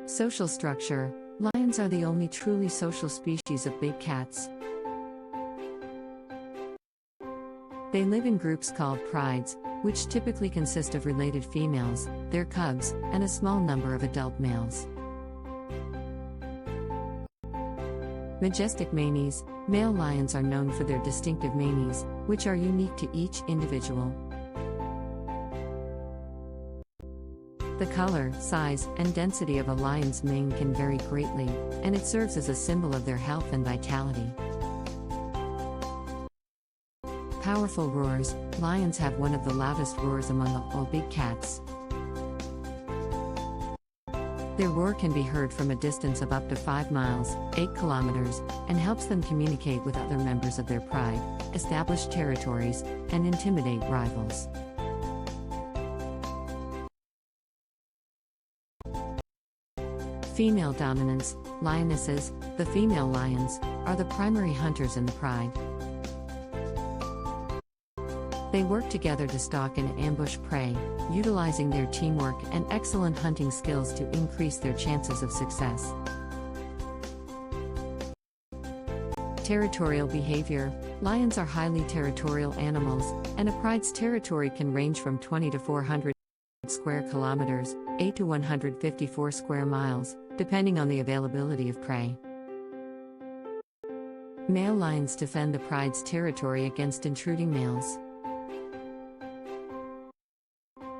Social structure. Lions are the only truly social species of big cats. They live in groups called prides, which typically consist of related females, their cubs, and a small number of adult males. Majestic manes. Male lions are known for their distinctive manes, which are unique to each individual. The color, size, and density of a lion's mane can vary greatly, and it serves as a symbol of their health and vitality. Powerful roars. Lions have one of the loudest roars among all big cats. Their roar can be heard from a distance of up to 5 miles, 8 kilometers, and helps them communicate with other members of their pride, establish territories, and intimidate rivals. Female dominance. Lionesses, the female lions, are the primary hunters in the pride. They work together to stalk and ambush prey, utilizing their teamwork and excellent hunting skills to increase their chances of success. Territorial behavior. Lions are highly territorial animals, and a pride's territory can range from 20 to 400 square kilometers, 8 to 154 square miles, depending on the availability of prey. Male lions defend the pride's territory against intruding males.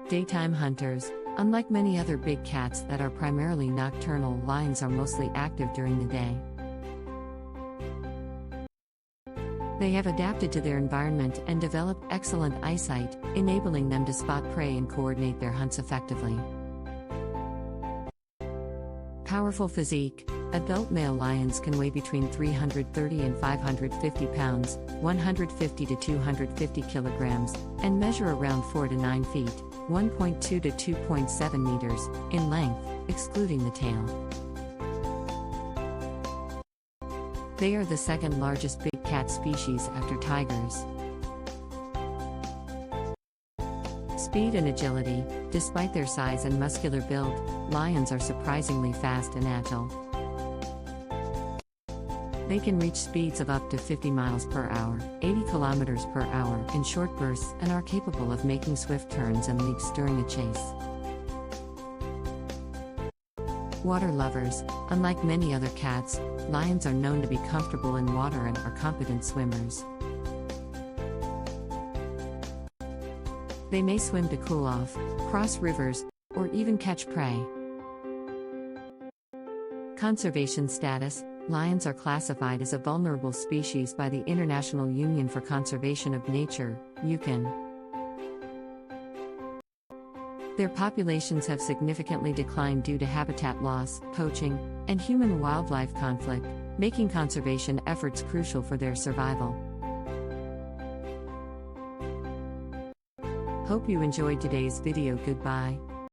Daytime hunters. Unlike many other big cats that are primarily nocturnal, lions are mostly active during the day. They have adapted to their environment and developed excellent eyesight, enabling them to spot prey and coordinate their hunts effectively. Powerful physique. Adult male lions can weigh between 330 and 550 pounds, 150 to 250 kilograms, and measure around 4 to 9 feet, 1.2 to 2.7 meters, in length, excluding the tail. They are the second largest big cat species after tigers. Speed and agility. Despite their size and muscular build, lions are surprisingly fast and agile. They can reach speeds of up to 50 miles per hour, 80 kilometers per hour in short bursts, and are capable of making swift turns and leaps during a chase. Water lovers. Unlike many other cats, lions are known to be comfortable in water and are competent swimmers. They may swim to cool off, cross rivers, or even catch prey. Conservation status. Lions are classified as a vulnerable species by the International Union for Conservation of Nature, UCAN. Their populations have significantly declined due to habitat loss, poaching, and human-wildlife conflict, making conservation efforts crucial for their survival. Hope you enjoyed today's video. Goodbye.